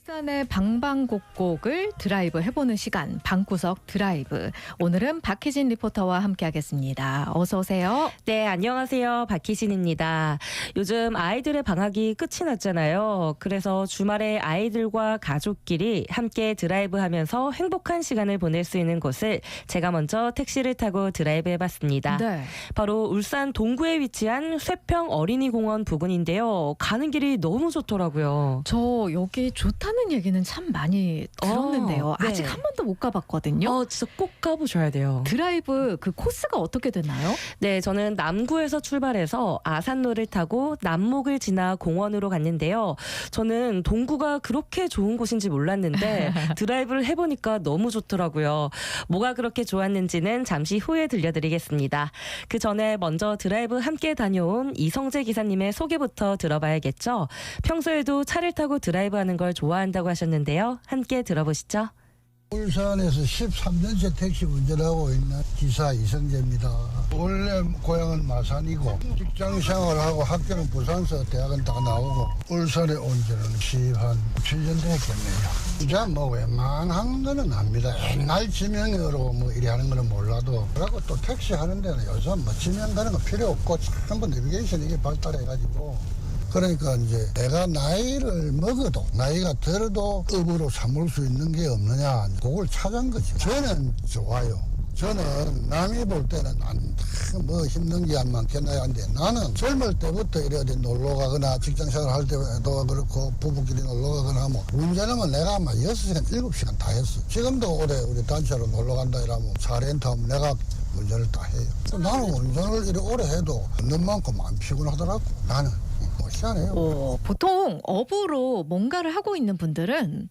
부산의 방방곡곡을 드라이브 해보는 시간, 방구석 드라이브. 오늘은 박희진 리포터와 함께하겠습니다. 어서 오세요. 네, 안녕하세요. 박희진입니다. 요즘 아이들의 방학이 끝이 났잖아요. 그래서 주말에 아이들과 가족끼리 함께 드라이브하면서 행복한 시간을 보낼 수 있는 곳을 제가 먼저 택시를 타고 드라이브 해봤습니다. 네. 바로 울산 동구에 위치한 쇠평 어린이공원 부근인데요. 가는 길이 너무 좋더라고요. 저 여기 좋다는 얘기는 참 많이 들었는데요. 네. 아직 한 번도 못 가봤거든요. 진짜 꼭 가보셔야 돼요. 드라이브 그 코스가 어떻게 되나요? 네, 저는 남구에서 출발해서 아산로를 타고 남목을 지나 공원으로 갔는데요. 저는 동구가 그렇게 좋은 곳인지 몰랐는데 드라이브를 해보니까 너무 좋더라고요. 뭐가 그렇게 좋았는지는 잠시 후에 들려드리겠습니다. 그 전에 먼저 드라이브 함께 다녀온 이성재 기사님의 소개부터 들어봐야겠죠. 평소에도 차를 타고 드라이브하는 걸 좋아한다고 하셨는데요. 함께 들어보시죠. 울산에서 13년째 택시 운전을 하고 있는 기사 이성재입니다. 원래 고향은 마산이고 직장 생활하고 학교는 부산서 대학은 다 나오고 울산에 온 지는 7년 됐겠네요. 이제 뭐 웬만한 거는 압니다. 옛날 지명으로 뭐 이리 하는 거는 몰라도 그리고 또 택시 하는 데는 요즘 뭐 지명 가는 거 필요 없고 전부 내비게이션 이게 발달해가지고 그러니까 이제 내가 나이를 먹어도 나이가 들어도 업으로 삼을 수 있는 게 없느냐 그걸 찾은 거죠. 저는 좋아요. 저는 남이 볼 때는 뭐 힘든 게 안 많겠나요? 한데 나는 젊을 때부터 이래야 놀러 가거나 직장 생활 할 때도 그렇고 부부끼리 놀러 가거나 뭐 운전하면 내가 아마 6시간, 7시간 다 했어. 지금도 올해 우리 단체로 놀러 간다 이러면 차 렌트하면 내가 운전을 다 해요. 나는 운전을 이렇게 오래 해도 걷는 만큼 안 피곤하더라고. 나는. 희한해요. 보통 업으로 뭔가를 하고 있는 분들은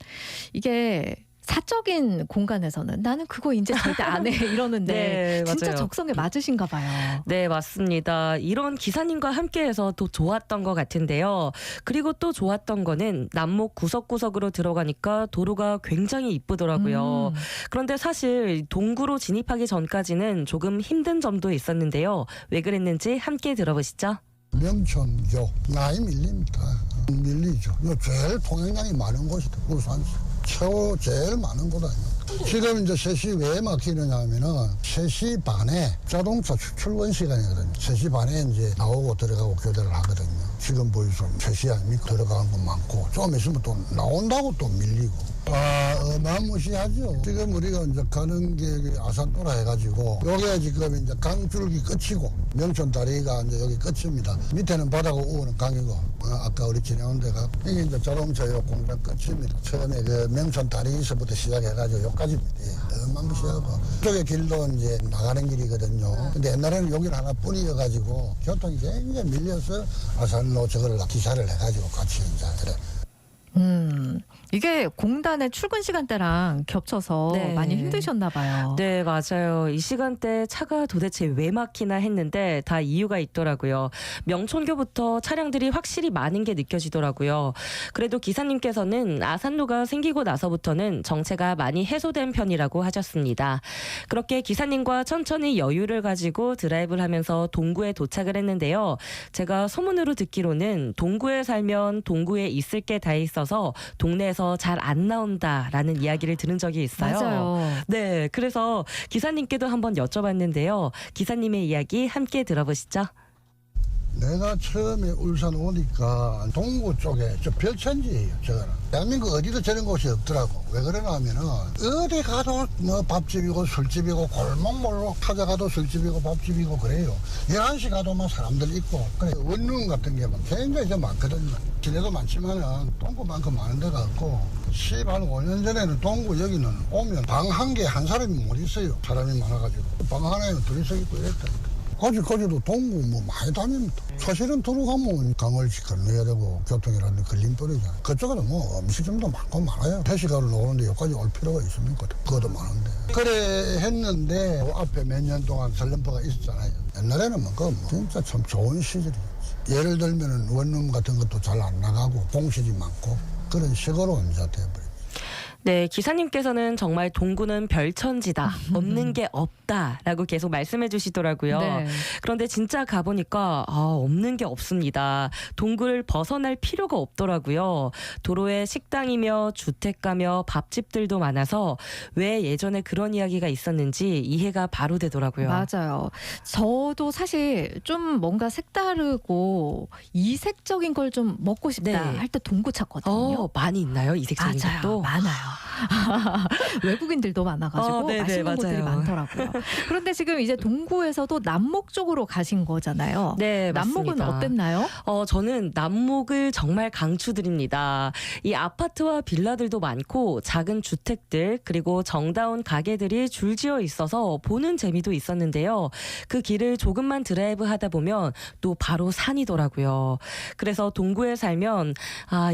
이게 사적인 공간에서는 나는 그거 이제 절대 안 해 이러는데 네, 진짜 맞아요. 적성에 맞으신가 봐요. 네, 맞습니다. 이런 기사님과 함께해서 또 좋았던 것 같은데요. 그리고 또 좋았던 거는 남목 구석구석으로 들어가니까 도로가 굉장히 이쁘더라고요. 그런데 사실 동구로 진입하기 전까지는 조금 힘든 점도 있었는데요. 왜 그랬는지 함께 들어보시죠. 명천교 나이 밀립니다. 밀리죠. 이거 제일 통행량이 많은 곳이다. 울산 최고 제일 많은 곳 아닙니까? 지금 이제 3시 왜 막히느냐 하면은 3시 반에 자동차 출근 시간이거든요. 3시 반에 이제 나오고 들어가고 교대를 하거든요. 지금 보이소 3시 아닙니까? 들어가는 거 많고 좀 있으면 또 나온다고 또 밀리고. 어마무시하죠. 지금 우리가 이제 가는 게 아산도라 해가지고 여기가 지금 이제 강줄기 끝이고 명천 다리가 이제 여기 끝입니다. 밑에는 바다가 오는 강이고 아까 우리 지나온 데가 이게 이제 자동차 요 공장 끝입니다. 처음에 그 명천 다리에서부터 시작해가지고 여기까지입니다. 어마무시하고 이쪽에 길도 이제 나가는 길이거든요. 근데 옛날에는 여기는 하나뿐이어가지고 교통이 굉장히 밀려서 아산로 저걸 기사를 해가지고 같이 이제 그래. 이게 공단의 출근 시간대랑 겹쳐서 네. 많이 힘드셨나 봐요. 네, 맞아요. 이 시간대 차가 도대체 왜 막히나 했는데 다 이유가 있더라고요. 명천교부터 차량들이 확실히 많은 게 느껴지더라고요. 그래도 기사님께서는 아산로가 생기고 나서부터는 정체가 많이 해소된 편이라고 하셨습니다. 그렇게 기사님과 천천히 여유를 가지고 드라이브를 하면서 동구에 도착을 했는데요. 제가 소문으로 듣기로는 동구에 살면 동구에 있을 게 다 있어서 동네에서 잘 안 나온다라는 이야기를 들은 적이 있어요. 맞아요. 네, 그래서 기사님께도 한번 여쭤봤는데요. 기사님의 이야기 함께 들어보시죠. 내가 처음에 울산 오니까 동구 쪽에 저 별천지예요. 저거는 대한민국 어디도 저런 곳이 없더라고. 왜 그러나 하면은 어디 가도 뭐 밥집이고 술집이고 골목몰로 찾아가도 술집이고 밥집이고 그래요. 11시 가도 막 사람들 있고 그래 원룸 같은 게 굉장히 좀 많거든요. 시내도 많지만은 동구만큼 많은 데가 없고 15년 전에는 동구 여기는 오면 방 한 개 한 사람이 못 있어요. 사람이 많아가지고 방 하나에는 둘이서 있고 이랬다니까. 아직까지도 동구 뭐 많이 다닙니다. 사실은 들어가면 강을지 건너야 되고 교통이라는 걸림돌이잖아요. 그쪽에도 뭐 음식점도 많고 많아요. 택시가로 나오는데 여기까지 올 필요가 있습니까? 그것도 많은데. 그래 했는데 그 앞에 몇 년 동안 설렘포가 있었잖아요. 옛날에는 뭐 진짜 참 좋은 시절이었지. 예를 들면은 원룸 같은 것도 잘 안 나가고 공실이 많고 그런 식으로 이제 돼버렸죠. 네, 기사님께서는 정말 동구는 별천지다. 없는 게 없다라고 계속 말씀해 주시더라고요. 네. 그런데 진짜 가보니까 없는 게 없습니다. 동구를 벗어날 필요가 없더라고요. 도로에 식당이며 주택가며 밥집들도 많아서 왜 예전에 그런 이야기가 있었는지 이해가 바로 되더라고요. 맞아요. 저도 사실 좀 뭔가 색다르고 이색적인 걸 좀 먹고 싶다 네. 할 때 동구 찾거든요. 많이 있나요? 이색적인 맞아요. 것도? 많아요. 외국인들도 많아가지고 네네, 맛있는 곳들이 맞아요. 많더라고요. 그런데 지금 이제 동구에서도 남목 쪽으로 가신 거잖아요. 네, 남목은 맞습니다. 어땠나요? 저는 남목을 정말 강추드립니다. 이 아파트와 빌라들도 많고 작은 주택들 그리고 정다운 가게들이 줄지어 있어서 보는 재미도 있었는데요. 그 길을 조금만 드라이브 하다 보면 또 바로 산이더라고요. 그래서 동구에 살면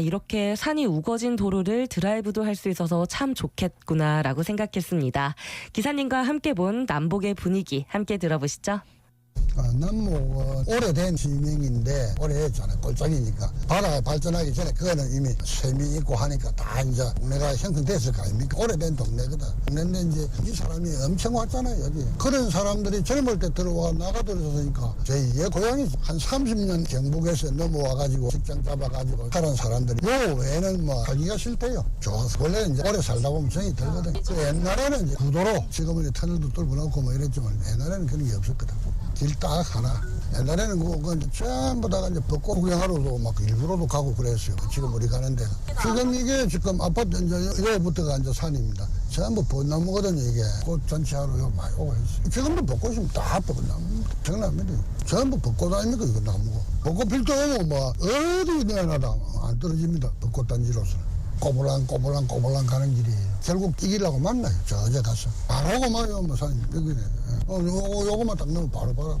이렇게 산이 우거진 도로를 드라이브도 할 수 있어서 참 좋겠구나라고 생각했습니다. 기사님과 함께 본 남북의 분위기 함께 들어보시죠. 남목은 오래된 지명인데 오래했잖아요. 꼴짝이니까 바다가 발전하기 전에 그거는 이미 셈이 있고 하니까 다 이제 동네가 형성됐을 거 아닙니까? 오래된 동네거든. 동네인데 이제 이 사람이 엄청 왔잖아요. 여기 그런 사람들이 젊을 때 들어와 나가들었으니까 제2의 고향이 한 30년 경북에서 넘어와가지고 직장 잡아가지고 살은 사람들이 요 외에는 뭐 살기가 싫대요. 좋아서 원래 이제 오래 살다 보면 정이 들거든. 그 옛날에는 이제 구도로 지금은 터널도 뚫고 놓고 뭐 이랬지만 옛날에는 그런 게 없었거든. 길 딱 하나. 옛날에는 그거 전부 다가 이제 벚꽃 구경하러도 막 일부러도 가고 그랬어요. 지금 우리 가는 데가. 지금 이게 지금 아파트 이제 여기부터가 이제 산입니다. 전부 벚나무거든요, 이게. 꽃 전체하러 요 많이 오고 있어요. 지금도 벚꽃이면 다 벚나무. 장난입니다. 전부 벚꽃 아닙니까, 이거 나무고. 벚꽃 필 때 오면 뭐, 어디 내놔다 안 떨어집니다. 벚꽃 단지로서는. 꼬불랑 가는 길이에요. 결국 이 길하고 만나요. 저제 가서. 바로 오고 뭐 산이 여기네. 요거만 딱 넣으면 바로.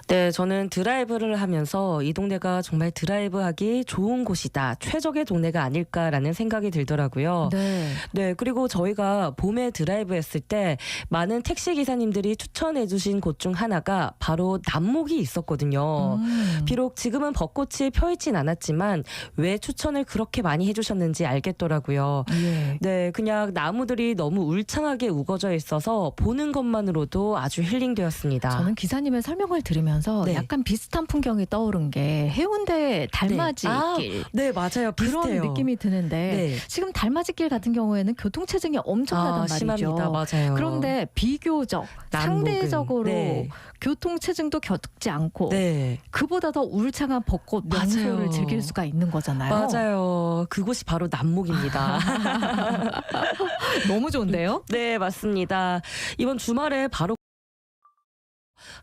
네, 저는 드라이브를 하면서 이 동네가 정말 드라이브하기 좋은 곳이다. 최적의 동네가 아닐까라는 생각이 들더라고요. 네. 네, 그리고 저희가 봄에 드라이브 했을 때 많은 택시 기사님들이 추천해 주신 곳 중 하나가 바로 남목이 있었거든요. 비록 지금은 벚꽃이 펴있진 않았지만 왜 추천을 그렇게 많이 해주셨는지 알겠더라고요. 예. 네, 그냥 나무들이 너무 울창하게 우거져 있어서 보는 것만으로도 아주 힐링되었습니다. 저는 기사님의 설명을 들으면서 네. 약간 비슷한 풍경이 떠오른 게 해운대 달맞이 길. 네, 맞아요. 비슷해요. 그런 느낌이 드는데 네. 지금 달맞이길 같은 경우에는 교통체증이 엄청나단 말이죠. 심합니다. 맞아요. 그런데 비교적 남목은. 상대적으로 네. 교통체증도 겪지 않고 네. 그보다 더 울창한 벚꽃 명소를 맞아요. 즐길 수가 있는 거잖아요. 맞아요. 그곳이 바로 남목입니다. 너무 좋은데요? 네, 맞습니다. 이번 주말에 바로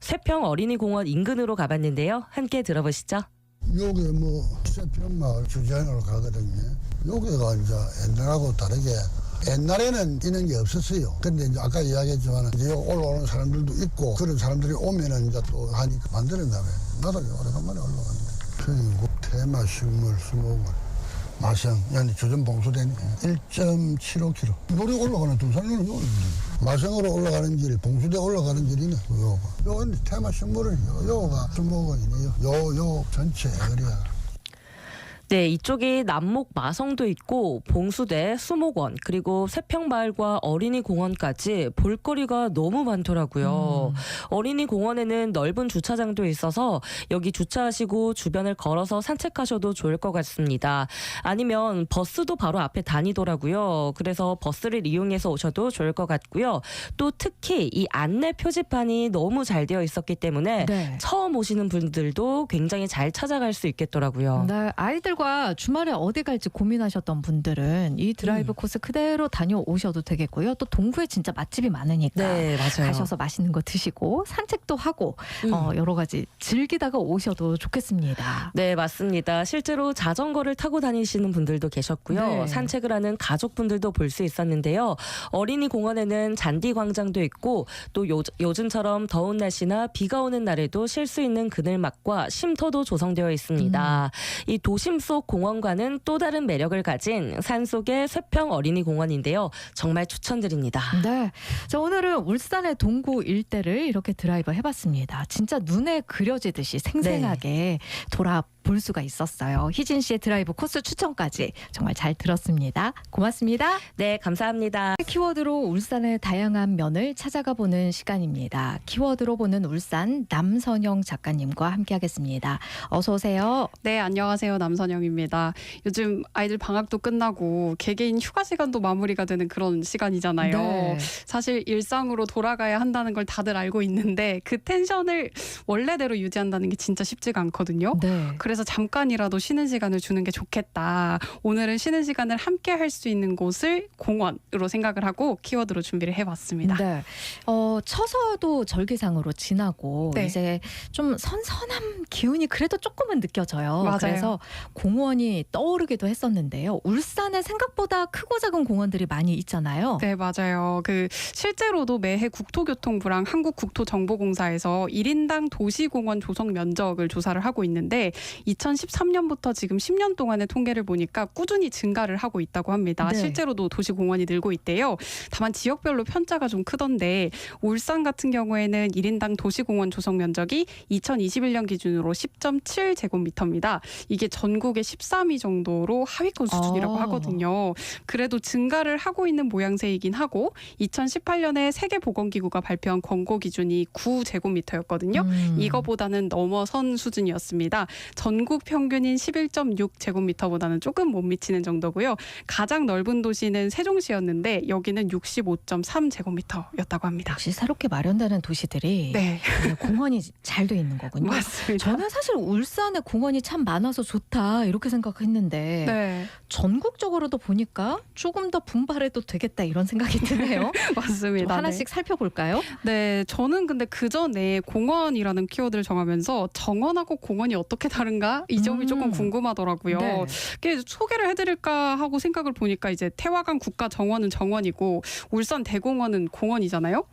세평 어린이공원 인근으로 가봤는데요. 함께 들어보시죠. 요게 뭐 세평마을 주변으로 가거든요. 여기가 이제 옛날하고 다르게 옛날에는 이런 게 없었어요. 근데 이제 아까 이야기했지만 이제 올라오는 사람들도 있고 그런 사람들이 오면은 이제 또 하니까 만들었나 봐요. 나도 오래간만에 올라갔는데 편의국 테마 식물 수목원 마성 yani 조전 봉수대니 1.75km. 우리 올라가는 두산로는 요 마성으로 올라가는 길, 봉수대 올라가는 길이네. 요건 테마 식물은 요가 수목원이네요. 요 전체 에리아. 네, 이쪽이 남목 마성도 있고 봉수대, 수목원, 그리고 세평마을과 어린이공원까지 볼거리가 너무 많더라고요. 어린이공원에는 넓은 주차장도 있어서 여기 주차하시고 주변을 걸어서 산책하셔도 좋을 것 같습니다. 아니면 버스도 바로 앞에 다니더라고요. 그래서 버스를 이용해서 오셔도 좋을 것 같고요. 또 특히 이 안내 표지판이 너무 잘 되어 있었기 때문에 네. 처음 오시는 분들도 굉장히 잘 찾아갈 수 있겠더라고요. 네, 아이들과 주말에 어디 갈지 고민하셨던 분들은 이 드라이브 코스 그대로 다녀오셔도 되겠고요. 또 동구에 진짜 맛집이 많으니까 네, 맞아요. 가셔서 맛있는 거 드시고 산책도 하고 여러 가지 즐기다가 오셔도 좋겠습니다. 네, 맞습니다. 실제로 자전거를 타고 다니시는 분들도 계셨고요. 네. 산책을 하는 가족분들도 볼 수 있었는데요. 어린이 공원에는 잔디 광장도 있고 또 요즘처럼 더운 날씨나 비가 오는 날에도 쉴 수 있는 그늘막과 쉼터도 조성되어 있습니다. 이 도심 속 공원과는 또 다른 매력을 가진 산속의 세평 어린이 공원인데요. 정말 추천드립니다. 네, 자, 오늘은 울산의 동구 일대를 이렇게 드라이브 해봤습니다. 진짜 눈에 그려지듯이 생생하게 볼 수가 있었어요. 희진 씨의 드라이브 코스 추천까지 정말 잘 들었습니다. 고맙습니다. 네, 감사합니다. 키워드로 울산의 다양한 면을 찾아가 보는 시간입니다. 키워드로 보는 울산 남선영 작가님과 함께하겠습니다. 어서 오세요. 네, 안녕하세요. 남선영입니다. 요즘 아이들 방학도 끝나고 개개인 휴가 시간도 마무리가 되는 그런 시간이잖아요. 네. 사실 일상으로 돌아가야 한다는 걸 다들 알고 있는데 그 텐션을 원래대로 유지한다는 게 진짜 쉽지가 않거든요. 네. 그래서 잠깐이라도 쉬는 시간을 주는 게 좋겠다. 오늘은 쉬는 시간을 함께 할 수 있는 곳을 공원으로 생각을 하고 키워드로 준비를 해봤습니다. 네. 처서도 절기상으로 지나고 네. 이제 좀 선선한 기운이 그래도 조금은 느껴져요. 맞아요. 그래서 공원이 떠오르기도 했었는데요. 울산에 생각보다 크고 작은 공원들이 많이 있잖아요. 네, 맞아요. 실제로도 매해 국토교통부랑 한국국토정보공사에서 1인당 도시공원 조성 면적을 조사를 하고 있는데 2013년부터 지금 10년 동안의 통계를 보니까 꾸준히 증가를 하고 있다고 합니다. 네. 실제로도 도시공원이 늘고 있대요. 다만 지역별로 편차가 좀 크던데 울산 같은 경우에는 1인당 도시공원 조성 면적이 2021년 기준으로 10.7제곱미터입니다. 이게 전국의 13위 정도로 하위권 수준이라고 하거든요. 그래도 증가를 하고 있는 모양새이긴 하고 2018년에 세계보건기구가 발표한 권고 기준이 9제곱미터였거든요. 이거보다는 넘어선 수준이었습니다. 전국 평균인 11.6제곱미터보다는 조금 못 미치는 정도고요. 가장 넓은 도시는 세종시였는데 여기는 65.3제곱미터였다고 합니다. 역시 새롭게 마련되는 도시들이 네, 공원이 잘 돼 있는 거군요. 맞습니다. 저는 사실 울산에 공원이 참 많아서 좋다 이렇게 생각했는데 네, 전국적으로도 보니까 조금 더 분발해도 되겠다 이런 생각이 드네요. 좀 맞습니다. 하나씩 살펴볼까요? 네, 저는 근데 그 전에 공원이라는 키워드를 정하면서 정원하고 공원이 어떻게 다른가? 이 점이 조금 궁금하더라고요. 네. 이게 소개를 해드릴까 하고 생각을 보니까 이제 태화강 국가정원은 정원이고 울산 대공원은 공원이잖아요.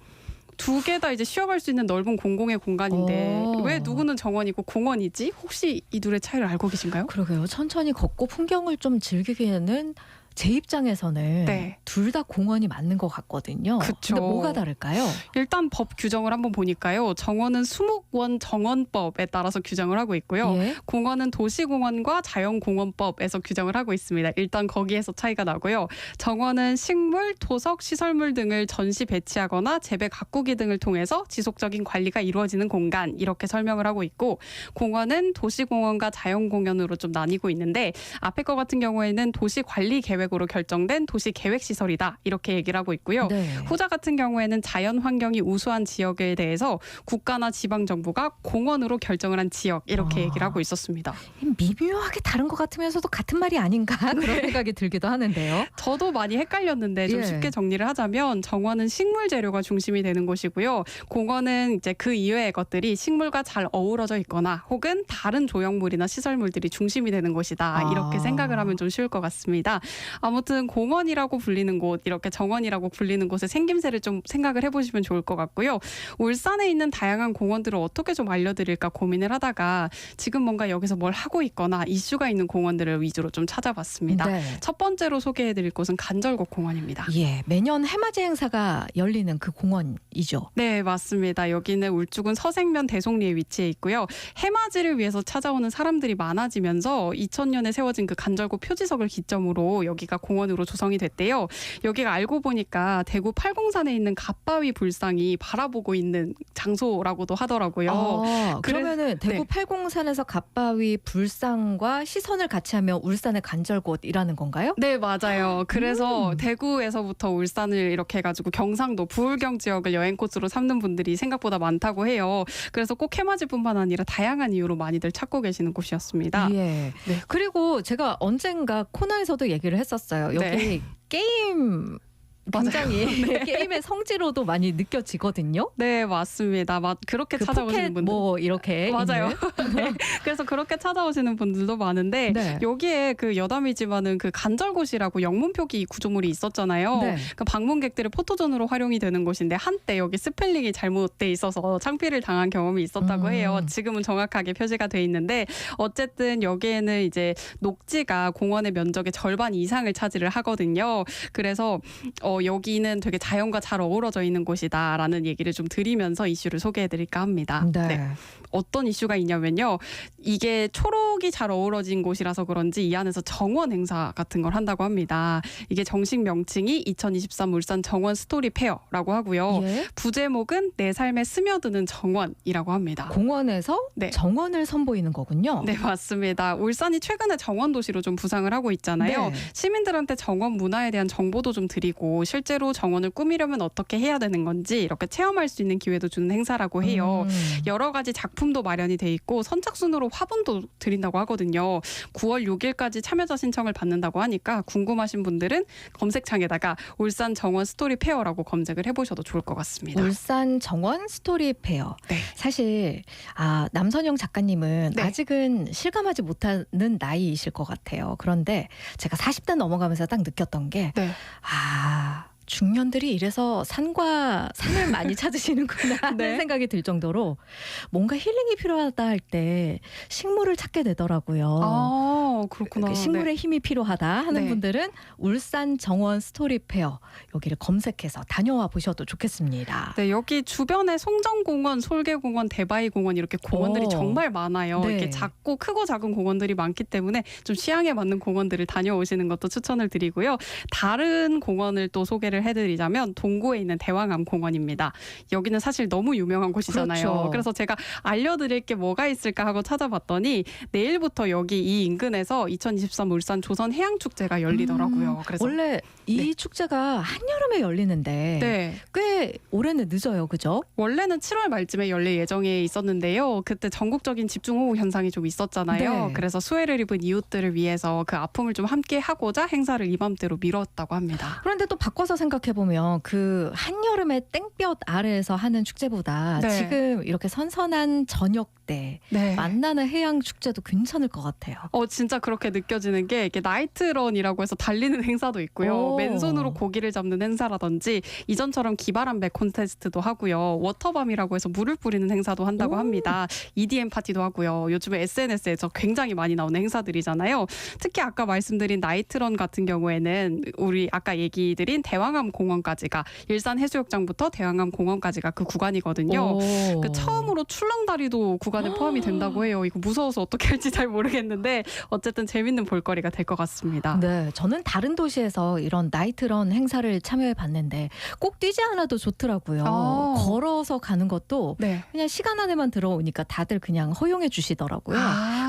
두 개 다 이제 쉬어갈 수 있는 넓은 공공의 공간인데 오. 왜 누구는 정원이고 공원이지? 혹시 이 둘의 차이를 알고 계신가요? 그러게요. 천천히 걷고 풍경을 좀 즐기기에는 제 입장에서는 네. 둘 다 공원이 맞는 것 같거든요. 그쵸. 근데 뭐가 다를까요? 일단 법 규정을 한번 보니까요. 정원은 수목원 정원법에 따라서 규정을 하고 있고요. 예. 공원은 도시공원과 자연공원법에서 규정을 하고 있습니다. 일단 거기에서 차이가 나고요. 정원은 식물, 토석, 시설물 등을 전시 배치하거나 재배 가꾸기 등을 통해서 지속적인 관리가 이루어지는 공간 이렇게 설명을 하고 있고 공원은 도시공원과 자연공원으로 좀 나뉘고 있는데 앞에 거 같은 경우에는 도시관리계획으로 결정된 도시계획시설이다 이렇게 얘기를 하고 있고요. 네. 후자 같은 경우에는 자연 환경이 우수한 지역에 대해서 국가나 지방 정부가 공원으로 결정을 한 지역 이렇게 얘기를 하고 있었습니다. 미묘하게 다른 것 같으면서도 같은 말이 아닌가 그런 생각이 들기도 하는데요. 저도 많이 헷갈렸는데 좀 예. 쉽게 정리를 하자면 정원은 식물 재료가 중심이 되는 곳이고요. 공원은 이제 그 이외의 것들이 식물과 잘 어우러져 있거나 혹은 다른 조형물이나 시설물들이 중심이 되는 곳이다. 이렇게 생각을 하면 좀 쉬울 것 같습니다. 아무튼 공원이라고 불리는 곳, 이렇게 정원이라고 불리는 곳의 생김새를 좀 생각을 해보시면 좋을 것 같고요. 울산에 있는 다양한 공원들을 어떻게 좀 알려드릴까 고민을 하다가 지금 뭔가 여기서 뭘 하고 있거나 이슈가 있는 공원들을 위주로 좀 찾아봤습니다. 네. 첫 번째로 소개해드릴 곳은 간절곶 공원입니다. 예, 매년 해맞이 행사가 열리는 그 공원이죠. 네, 맞습니다. 여기는 울주군 서생면 대송리에 위치해 있고요. 해맞이를 위해서 찾아오는 사람들이 많아지면서 2000년에 세워진 그 간절곶 표지석을 기점으로 여기가 공원으로 조성이 됐대요. 여기가 알고 보니까 대구 팔공산에 있는 갓바위 불상이 바라보고 있는 장소라고도 하더라고요. 그러면은 대구 네. 팔공산에서 갓바위 불상과 시선을 같이 하면 울산의 간절곶이라는 건가요? 네, 맞아요. 그래서 대구에서부터 울산을 이렇게 해가지고 경상도 부울경 지역을 여행 코스로 삼는 분들이 생각보다 많다고 해요. 그래서 꼭 해맞이뿐만 아니라 다양한 이유로 많이들 찾고 계시는 곳이었습니다. 예. 네. 그리고 제가 언젠가 코너에서도 얘기를 했었어요. 여기 네. 게임 굉장히 게임의 성지로도 많이 느껴지거든요. 네, 맞습니다. 그렇게 그 찾아오시는 푸켓 분들. 뭐 이렇게 맞아요. 있는. 네. 그래서 그렇게 찾아오시는 분들도 많은데 네. 여기에 그 여담이지만은 그 간절곶이라고 영문 표기 구조물이 있었잖아요. 네. 그 방문객들의 포토존으로 활용이 되는 곳인데 한때 여기 스펠링이 잘못돼 있어서 창피를 당한 경험이 있었다고 해요. 지금은 정확하게 표시가 돼 있는데 어쨌든 여기에는 이제 녹지가 공원의 면적의 절반 이상을 차지를 하거든요. 그래서 여기는 되게 자연과 잘 어우러져 있는 곳이다라는 얘기를 좀 드리면서 이슈를 소개해드릴까 합니다. 네. 어떤 이슈가 있냐면요. 이게 초록이 잘 어우러진 곳이라서 그런지 이 안에서 정원 행사 같은 걸 한다고 합니다. 이게 정식 명칭이 2023 울산 정원 스토리 페어라고 하고요. 예. 부제목은 내 삶에 스며드는 정원이라고 합니다. 공원에서 네. 정원을 선보이는 거군요. 네, 맞습니다. 울산이 최근에 정원 도시로 좀 부상을 하고 있잖아요. 네. 시민들한테 정원 문화에 대한 정보도 좀 드리고 실제로 정원을 꾸미려면 어떻게 해야 되는 건지 이렇게 체험할 수 있는 기회도 주는 행사라고 해요. 여러 가지 작품도 마련이 돼 있고 선착순으로 화분도 드린다고 하거든요. 9월 6일까지 참여자 신청을 받는다고 하니까 궁금하신 분들은 검색창에다가 울산 정원 스토리 페어라고 검색을 해보셔도 좋을 것 같습니다. 울산 정원 스토리 페어. 네. 사실 남선영 작가님은 네. 아직은 실감하지 못하는 나이이실 것 같아요. 그런데 제가 40대 넘어가면서 딱 느꼈던 게 네. 중년들이 이래서 산과 산을 많이 찾으시는구나 하는 네. 생각이 들 정도로 뭔가 힐링이 필요하다 할 때 식물을 찾게 되더라고요. 그렇구나. 식물의 힘이 필요하다 하는 네. 분들은 울산 정원 스토리 페어 여기를 검색해서 다녀와 보셔도 좋겠습니다. 네, 여기 주변에 송정공원, 솔개공원, 대바이공원 이렇게 공원들이 오. 정말 많아요. 네. 이렇게 작고 크고 작은 공원들이 많기 때문에 좀 취향에 맞는 공원들을 다녀오시는 것도 추천을 드리고요. 다른 공원을 또 소개를 해드리자면 동구에 있는 대왕암 공원입니다. 여기는 사실 너무 유명한 곳이잖아요. 그렇죠. 그래서 제가 알려드릴 게 뭐가 있을까 하고 찾아봤더니 내일부터 여기 이 인근에서 2023 울산 조선해양축제가 열리더라고요. 그래서 원래 이 축제가 한여름에 열리는데 네. 꽤 올해는 늦어요. 그죠? 원래는 7월 말쯤에 열릴 예정에 있었는데요. 그때 전국적인 집중호우 현상이 좀 있었잖아요. 네. 그래서 수해를 입은 이웃들을 위해서 그 아픔을 좀 함께 하고자 행사를 이맘때로 미뤘다고 합니다. 그런데 또 바꿔서 생각해보면 그 한여름에 땡볕 아래에서 하는 축제보다 네. 지금 이렇게 선선한 저녁 때 네. 만나는 해양 축제도 괜찮을 것 같아요. 진짜 그렇게 느껴지는 게 이렇게 나이트런이라고 해서 달리는 행사도 있고요. 오. 맨손으로 고기를 잡는 행사라든지 이전처럼 기발한 배 콘테스트도 하고요. 워터밤이라고 해서 물을 뿌리는 행사도 한다고 합니다. EDM 파티도 하고요. 요즘에 SNS에서 굉장히 많이 나오는 행사들이잖아요. 특히 아까 말씀드린 나이트런 같은 경우에는 우리 아까 얘기 드린 대왕암 공원까지가 일산 해수욕장부터 대왕암 공원까지가 그 구간이거든요. 오. 그 처음으로 출렁다리도 구간에 포함이 된다고 해요. 이거 무서워서 어떻게 할지 잘 모르겠는데 어쨌든 재밌는 볼거리가 될 것 같습니다. 네, 저는 다른 도시에서 이런 나이트런 행사를 참여해 봤는데 꼭 뛰지 않아도 좋더라고요. 걸어서 가는 것도 네. 그냥 시간 안에만 들어오니까 다들 그냥 허용해 주시더라고요.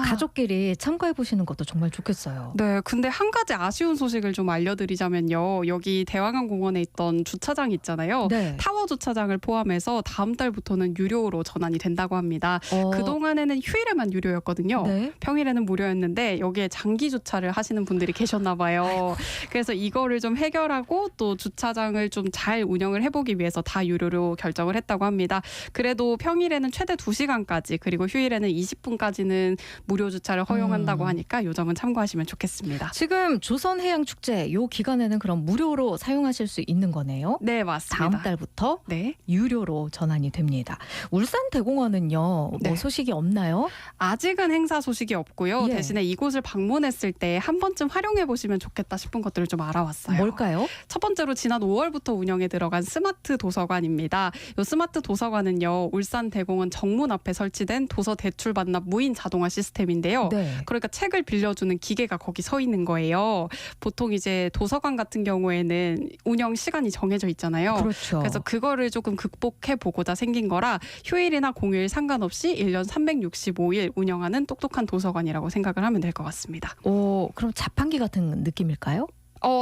가족끼리 참가해 보시는 것도 정말 좋겠어요. 네, 근데 한 가지 아쉬운 소식을 좀 알려드리자면요. 여기 대왕암 공원에 있던 주차장 있잖아요. 네. 타워 주차장을 포함해서 다음 달부터는 유료로 전환이 된다고 합니다. 그동안에는 휴일에만 유료였거든요. 네. 평일에는 무료였는데 여기에 장기 주차를 하시는 분들이 계셨나 봐요. 그래서 이거를 좀 해결하고 또 주차장을 좀 잘 운영을 해보기 위해서 다 유료로 결정을 했다고 합니다. 그래도 평일에는 최대 2시간까지 그리고 휴일에는 20분까지는 무료 주차를 허용한다고 하니까 요 점은 참고하시면 좋겠습니다. 지금 조선해양축제 요 기간에는 그럼 무료로 사용하실 수 있는 거네요. 네, 맞습니다. 다음 달부터 네. 유료로 전환이 됩니다. 울산대공원은요, 네. 뭐 소식이 없나요? 아직은 행사 소식이 없고요. 예. 대신에 이곳을 방문했을 때 한 번쯤 활용해 보시면 좋겠다 싶은 것들을 좀 알아왔어요. 뭘까요? 첫 번째로 지난 5월부터 운영에 들어간 스마트 도서관입니다. 이 스마트 도서관은요. 울산대공원 정문 앞에 설치된 도서 대출 반납 무인 자동화 시스템인데요. 네. 그러니까 책을 빌려주는 기계가 거기 서 있는 거예요. 보통 이제 도서관 같은 경우에는 운영 시간이 정해져 있잖아요. 그렇죠. 그래서 그거를 조금 극복해 보고자 생긴 거라 휴일이나 공휴일 상관없이 1년 365일 운영하는 똑똑한 도서관이라고 생각을 하면 될 것 같습니다. 그럼 자판기 같은 느낌일까요?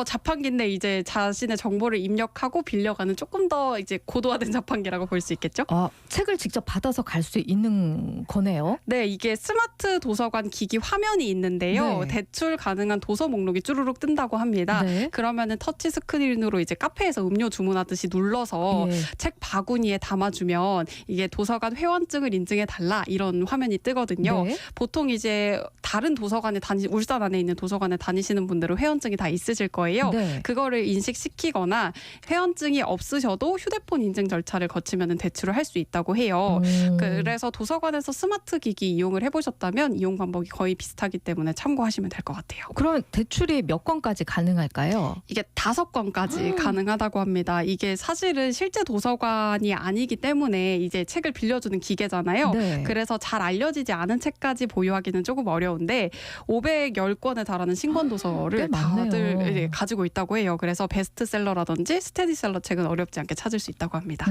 자판기인데 이제 자신의 정보를 입력하고 빌려가는 조금 더 이제 고도화된 자판기라고 볼 수 있겠죠? 책을 직접 받아서 갈 수 있는 거네요. 네, 이게 스마트 도서관 기기 화면이 있는데요. 네. 대출 가능한 도서 목록이 쭈루룩 뜬다고 합니다. 네. 그러면은 터치 스크린으로 이제 카페에서 음료 주문하듯이 눌러서 예. 책 바구니에 담아주면 이게 도서관 회원증을 인증해 달라 이런 화면이 뜨거든요. 네. 보통 이제 다른 도서관에 울산 안에 있는 도서관에 다니시는 분들은 회원증이 다 있으실 있을 거예요. 네. 그거를 인식시키거나 회원증이 없으셔도 휴대폰 인증 절차를 거치면 대출을 할 수 있다고 해요. 그래서 도서관에서 스마트 기기 이용을 해보셨다면 이용 방법이 거의 비슷하기 때문에 참고하시면 될 것 같아요. 그러면 대출이 몇 건까지 가능할까요? 이게 5건까지 가능하다고 합니다. 이게 사실은 실제 도서관이 아니기 때문에 이제 책을 빌려주는 기계잖아요. 네. 그래서 잘 알려지지 않은 책까지 보유하기는 조금 어려운데 510권에 달하는 신권 꽤 도서를 많네요. 다들 예, 가지고 있다고 해요. 그래서 베스트셀러라든지 스테디셀러 책은 어렵지 않게 찾을 수 있다고 합니다.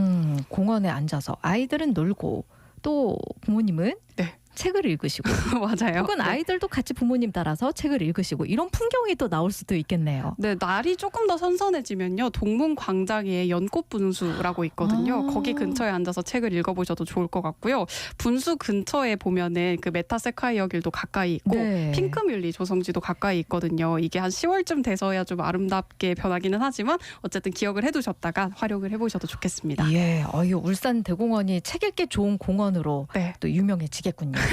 공원에 앉아서 아이들은 놀고 또 부모님은 네. 책을 읽으시고 맞아요. 혹은 네. 아이들도 같이 부모님 따라서 책을 읽으시고 이런 풍경이 또 나올 수도 있겠네요. 네, 날이 조금 더 선선해지면요. 동문 광장에 연꽃 분수라고 있거든요. 아. 거기 근처에 앉아서 책을 읽어보셔도 좋을 것 같고요. 분수 근처에 보면은 그 메타세콰이어 길도 가까이 있고 네. 핑크뮬리 조성지도 가까이 있거든요. 이게 한 10월쯤 돼서야 좀 아름답게 변하기는 하지만 어쨌든 기억을 해두셨다가 활용을 해보셔도 좋겠습니다. 예, 울산 대공원이 책 읽기 좋은 공원으로 네. 또 유명해지겠군요.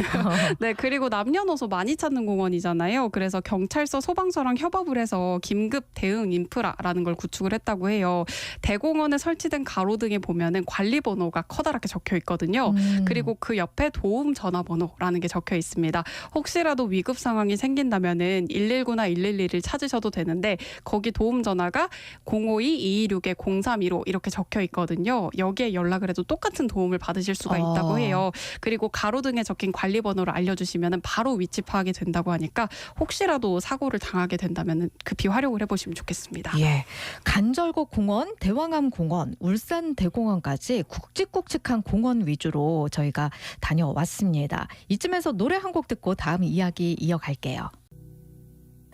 네, 그리고 남녀노소 많이 찾는 공원이잖아요. 그래서 경찰서, 소방서랑 협업을 해서 긴급 대응 인프라라는 걸 구축을 했다고 해요. 대공원에 설치된 가로등에 보면은 관리 번호가 커다랗게 적혀 있거든요. 그리고 그 옆에 도움 전화번호라는 게 적혀 있습니다. 혹시라도 위급 상황이 생긴다면은 119나 112를 찾으셔도 되는데 거기 도움 전화가 052-226-0315 이렇게 적혀 있거든요. 여기에 연락을 해도 똑같은 도움을 받으실 수가 있다고 해요. 그리고 가로등에 적힌 관리 번호를 알려주시면 바로 위치 파악이 된다고 하니까 혹시라도 사고를 당하게 된다면 급히 활용을 해보시면 좋겠습니다. 예, 간절곶 공원, 대왕암 공원, 울산 대공원까지 굵직굵직한 공원 위주로 저희가 다녀왔습니다. 이쯤에서 노래 한 곡 듣고 다음 이야기 이어갈게요.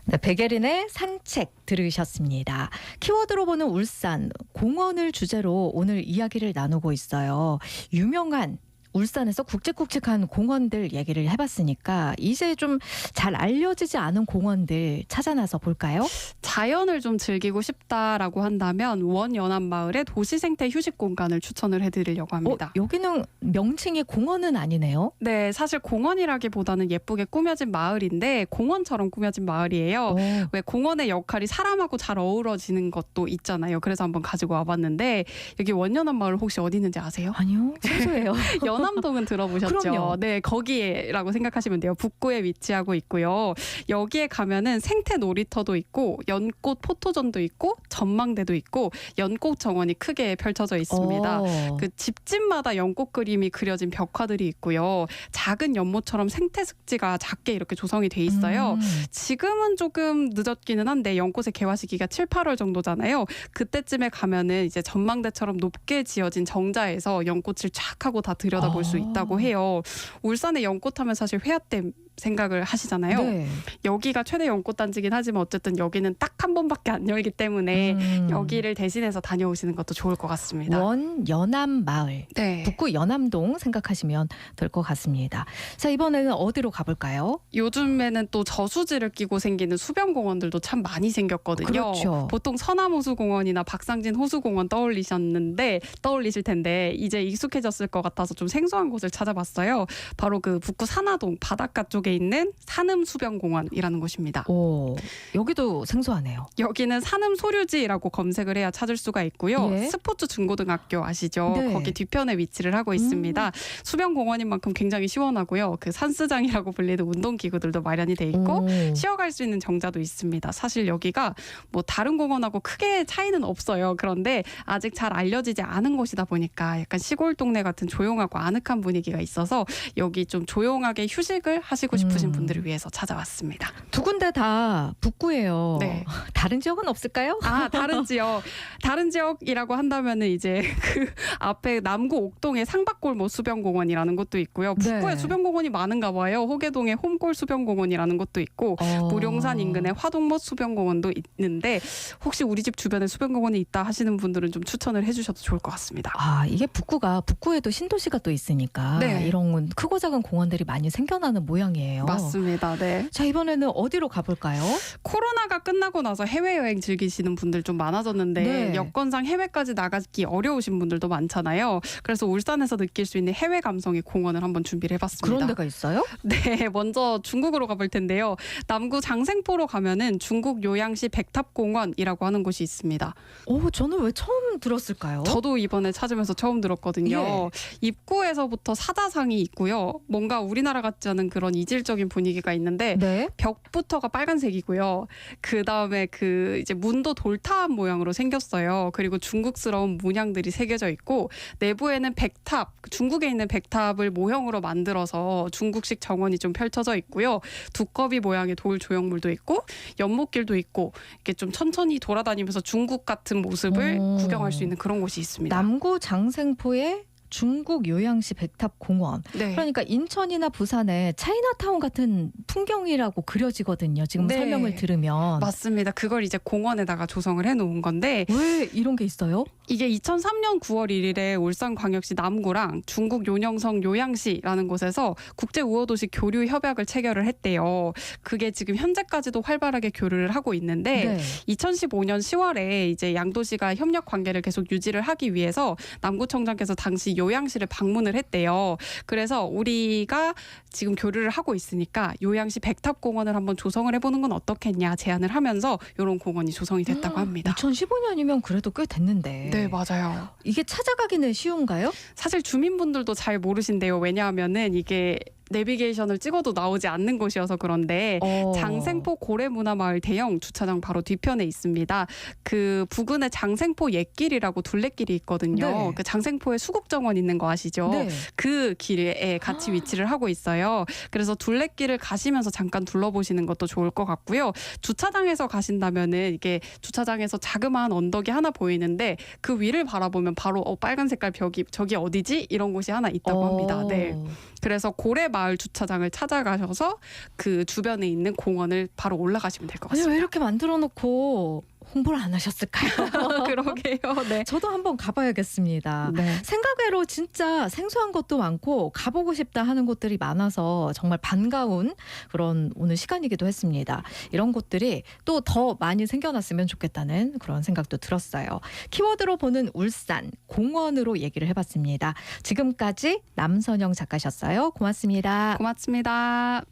네, 백예린의 산책 들으셨습니다. 키워드로 보는 울산, 공원을 주제로 오늘 이야기를 나누고 있어요. 유명한 울산에서 굵직굵직한 공원들 얘기를 해봤으니까 이제 좀 잘 알려지지 않은 공원들 찾아나서 볼까요? 자연을 좀 즐기고 싶다라고 한다면 원연안마을의 도시생태 휴식 공간을 추천을 해드리려고 합니다. 여기는 명칭이 공원은 아니네요. 네, 사실 공원이라기보다는 예쁘게 꾸며진 마을인데 공원처럼 꾸며진 마을이에요. 왜 공원의 역할이 사람하고 잘 어우러지는 것도 있잖아요. 그래서 한번 가지고 와봤는데 여기 원연안마을 혹시 어디 있는지 아세요? 아니요, 생소해요. 연암동은 들어보셨죠? 그럼요. 네, 거기에라고 생각하시면 돼요. 북구에 위치하고 있고요. 여기에 가면은 생태 놀이터도 있고 연꽃 포토존도 있고 전망대도 있고 연꽃 정원이 크게 펼쳐져 있습니다. 그 집집마다 연꽃 그림이 그려진 벽화들이 있고요. 작은 연못처럼 생태 습지가 작게 이렇게 조성이 돼 있어요. 지금은 조금 늦었기는 한데 연꽃의 개화 시기가 7, 8월 정도잖아요. 그때쯤에 가면은 이제 전망대처럼 높게 지어진 정자에서 연꽃을 쫙 하고 다 들여다볼 수 있다고 해요. 울산의 연꽃하면 사실 회화댐 생각을 하시잖아요. 네. 여기가 최대 연꽃 단지긴 하지만 어쨌든 여기는 딱 한 번밖에 안 열기 때문에 여기를 대신해서 다녀오시는 것도 좋을 것 같습니다. 원연암 마을, 네. 북구 연암동 생각하시면 될 것 같습니다. 자, 이번에는 어디로 가볼까요? 요즘에는 또 저수지를 끼고 생기는 수변공원들도 참 많이 생겼거든요. 그렇죠. 보통 서남호수공원이나 박상진 호수공원 떠올리실 텐데 이제 익숙해졌을 것 같아서 좀 생소한 곳을 찾아봤어요. 바로 그 북구 산화동 바닷가 쪽에 있는 산음수변공원이라는 곳입니다. 오, 여기도 생소하네요. 여기는 산음소류지라고 검색을 해야 찾을 수가 있고요. 예. 스포츠 중고등학교 아시죠? 네. 거기 뒤편에 위치를 하고 있습니다. 수변공원인 만큼 굉장히 시원하고요. 그 산스장이라고 불리는 운동기구들도 마련이 돼 있고 쉬어갈 수 있는 정자도 있습니다. 사실 여기가 뭐 다른 공원하고 크게 차이는 없어요. 그런데 아직 잘 알려지지 않은 곳이다 보니까 약간 시골 동네 같은 조용하고 아늑한 분위기가 있어서 여기 좀 조용하게 휴식을 하시고 싶으신 분들을 위해서 찾아왔습니다. 두 군데 다 북구예요. 네. 다른 지역은 없을까요? 아, 다른 지역이라고 한다면은 이제 그 앞에 남구 옥동에 상박골 수변공원이라는 곳도 있고요. 북구에 네. 수변공원이 많은가 봐요. 호계동에 홈골 수변공원이라는 곳도 있고 무룡산 인근에 화동못 수변공원도 있는데 혹시 우리 집 주변에 수변공원이 있다 하시는 분들은 좀 추천을 해주셔도 좋을 것 같습니다. 아, 이게 북구에도 신도시가 또 있으니까 네. 이런 크고 작은 공원들이 많이 생겨나는 모양이에요. 여행이에요. 맞습니다. 네. 자, 이번에는 어디로 가볼까요? 코로나가 끝나고 나서 해외여행 즐기시는 분들 좀 많아졌는데 네. 여건상 해외까지 나가기 어려우신 분들도 많잖아요. 그래서 울산에서 느낄 수 있는 해외 감성의 공원을 한번 준비를 해봤습니다. 그런 데가 있어요? 네, 먼저 중국으로 가볼 텐데요. 남구 장생포로 가면은 중국 요양시 백탑공원이라고 하는 곳이 있습니다. 저는 왜 처음 들었을까요? 저도 이번에 찾으면서 처음 들었거든요. 예. 입구에서부터 사자상이 있고요. 뭔가 우리나라 같지 않은 그런 이질적인 분위기가 있는데 네. 벽부터가 빨간색이고요. 그 다음에 그 이제 문도 돌탑 모양으로 생겼어요. 그리고 중국스러운 문양들이 새겨져 있고 내부에는 백탑, 중국에 있는 백탑을 모형으로 만들어서 중국식 정원이 좀 펼쳐져 있고요. 두꺼비 모양의 돌 조형물도 있고 연못길도 있고 이렇게 좀 천천히 돌아다니면서 중국 같은 모습을 구경할 수 있는 그런 곳이 있습니다. 남구 장생포의 중국 요양시 백탑공원. 네. 그러니까 인천이나 부산의 차이나타운 같은 풍경이라고 그려지거든요. 지금 네. 설명을 들으면. 맞습니다. 그걸 이제 공원에다가 조성을 해놓은 건데 왜 이런 게 있어요? 이게 2003년 9월 1일에 울산광역시 남구랑 중국 요녕성 요양시라는 곳에서 국제우호도시 교류 협약을 체결을 했대요. 그게 지금 현재까지도 활발하게 교류를 하고 있는데 2015년 10월에 이제 양도시가 협력 관계를 계속 유지를 하기 위해서 남구청장께서 당시 요양시를 방문을 했대요. 그래서 우리가 지금 교류를 하고 있으니까 요양시 백탑공원을 한번 조성을 해보는 건 어떻겠냐 제안을 하면서 이런 공원이 조성이 됐다고 합니다. 2015년이면 그래도 꽤 됐는데. 네, 맞아요. 이게 찾아가기는 쉬운가요? 사실 주민분들도 잘 모르신대요. 왜냐하면은 이게 내비게이션을 찍어도 나오지 않는 곳이어서 그런데 장생포 고래문화마을 대형 주차장 바로 뒤편에 있습니다. 그 부근에 장생포 옛길이라고 둘레길이 있거든요. 네. 그 장생포에 수국정원 있는 거 아시죠? 네. 그 길에 같이 위치를 하고 있어요. 그래서 둘레길을 가시면서 잠깐 둘러보시는 것도 좋을 것 같고요. 주차장에서 가신다면은 이게 주차장에서 자그마한 언덕이 하나 보이는데 그 위를 바라보면 바로 빨간 색깔 벽이 저기 어디지? 이런 곳이 하나 있다고 합니다. 네. 그래서 고래마을 주차장을 찾아가셔서 그 주변에 있는 공원을 바로 올라가시면 될 것 아니, 같습니다. 왜 이렇게 만들어 놓고 홍보를 안 하셨을까요? 그러게요. 네. 저도 한번 가봐야겠습니다. 네. 생각외로 진짜 생소한 것도 많고 가보고 싶다 하는 곳들이 많아서 정말 반가운 그런 오늘 시간이기도 했습니다. 이런 곳들이 또 더 많이 생겨났으면 좋겠다는 그런 생각도 들었어요. 키워드로 보는 울산 공원으로 얘기를 해봤습니다. 지금까지 남선영 작가셨어요. 고맙습니다. 고맙습니다.